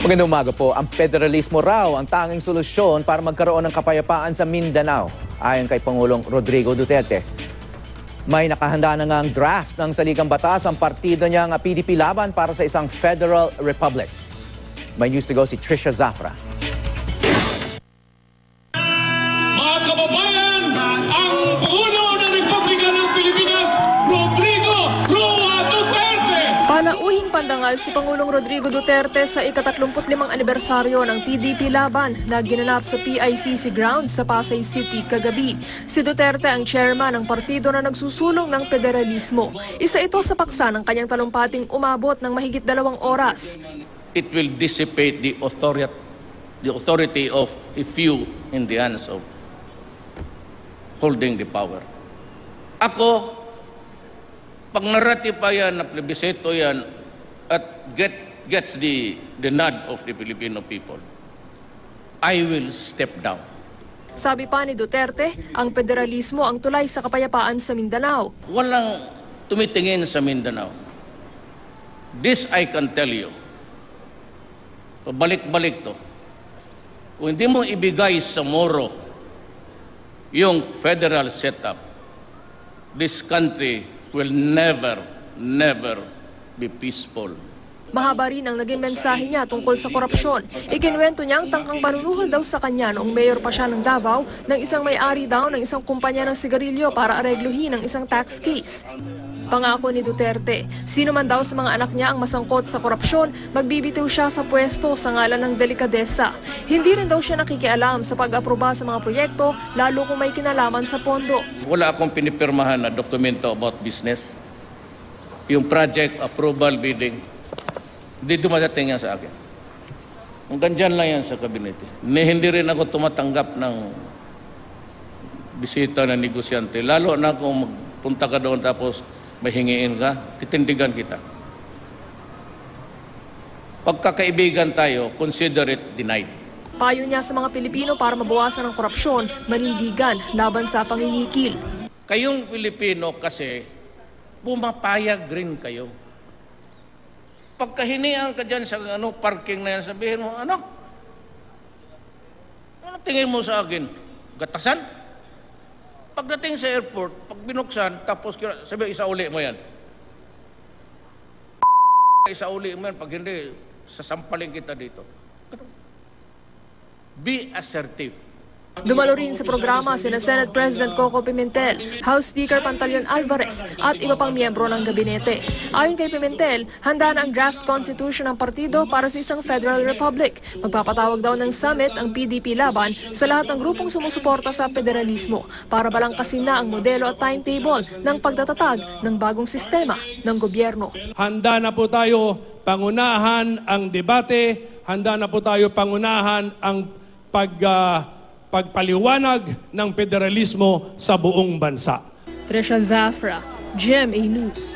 Magandang umaga po. Ang federalismo raw ang tanging solusyon para magkaroon ng kapayapaan sa Mindanao, ayon kay Pangulong Rodrigo Duterte. May nakahanda na ngang draft ng saligang batas ang partido niyang PDP Laban para sa isang federal republic. May news to go si Trisha Zafra. Mga kababayan, ang Pangulo ng Republika ng Pilipinas, Rodrigo Roa Duterte! Panauhing pandangal si Pangulong Rodrigo Duterte sa ika-35 anibersaryo ng PDP Laban na ginanap sa PICC ground sa Pasay City kagabi. Si Duterte ang chairman ng partido na nagsusulong ng federalismo. Isa ito sa paksa ng kanyang talumpating umabot ng mahigit 2 oras. It will dissipate the authority of a few in the hands of holding the power. Ako, pag naratipa yan, na plebisito yan, at gets the nod of the Filipino people, I will step down. Sabi pa ni Duterte, ang federalismo ang tulay sa kapayapaan sa Mindanao. Walang tumitingin sa Mindanao. This I can tell you. Pabalik-balik to. Kung hindi mo ibigay sa Moro yung federal setup, this country will never be peaceful. Mahaba rin ang naging mensahe niya tungkol sa korupsyon. Ikinwento niya ang tangkang panunuhol daw sa kanya noong mayor pa siya ng Davao ng isang may-ari daw ng isang kumpanya ng sigarilyo para aregluhin ang isang tax case. Pangako ni Duterte, sino man daw sa mga anak niya ang masangkot sa korupsyon, magbibitiw siya sa pwesto sa ngalan ng delikadesa. Hindi rin daw siya nakikialam sa pag-aproba sa mga proyekto, lalo kung may kinalaman sa pondo. Wala akong pinipirmahan na dokumento about business. Yung project approval bidding, hindi dumadating yan sa akin. Hanggang dyan lang yan sa kabinete. Hindi rin ako tumatanggap ng bisita ng negosyante. Lalo na kung magpunta ka doon tapos mahingiin ka, titindigan kita. Pagkakaibigan tayo, consider it denied. Payo niya sa mga Pilipino para mabawasan ang korupsyon, manindigan laban sa pangingikil. Kayong Pilipino kasi, pumapayag rin kayo. Pagkahinian ka dyan sa parking na yan, sabihin mo, ano tingin mo sa akin? Gatasan? Pagdating sa airport, pag binuksan, tapos sabi, isauli mo yan. Isauli mo yan, pag hindi, sasampalin kita dito. Be assertive. Dumalo rin sa programa sina Senate President Coco Pimentel, House Speaker Pantaleon Alvarez at iba pang miyembro ng gabinete. Ayon kay Pimentel, handa na ang draft constitution ng partido para sa isang federal republic. Magpapatawag daw ng summit ang PDP Laban sa lahat ng grupong sumusuporta sa federalismo para balangkasin na ang modelo at timetable ng pagtatatag ng bagong sistema ng gobyerno. Handa na po tayo pangunahan ang debate, handa na po tayo pangunahan ang pagpaliwanag ng federalismo sa buong bansa. Trisha Zafra, GMA News.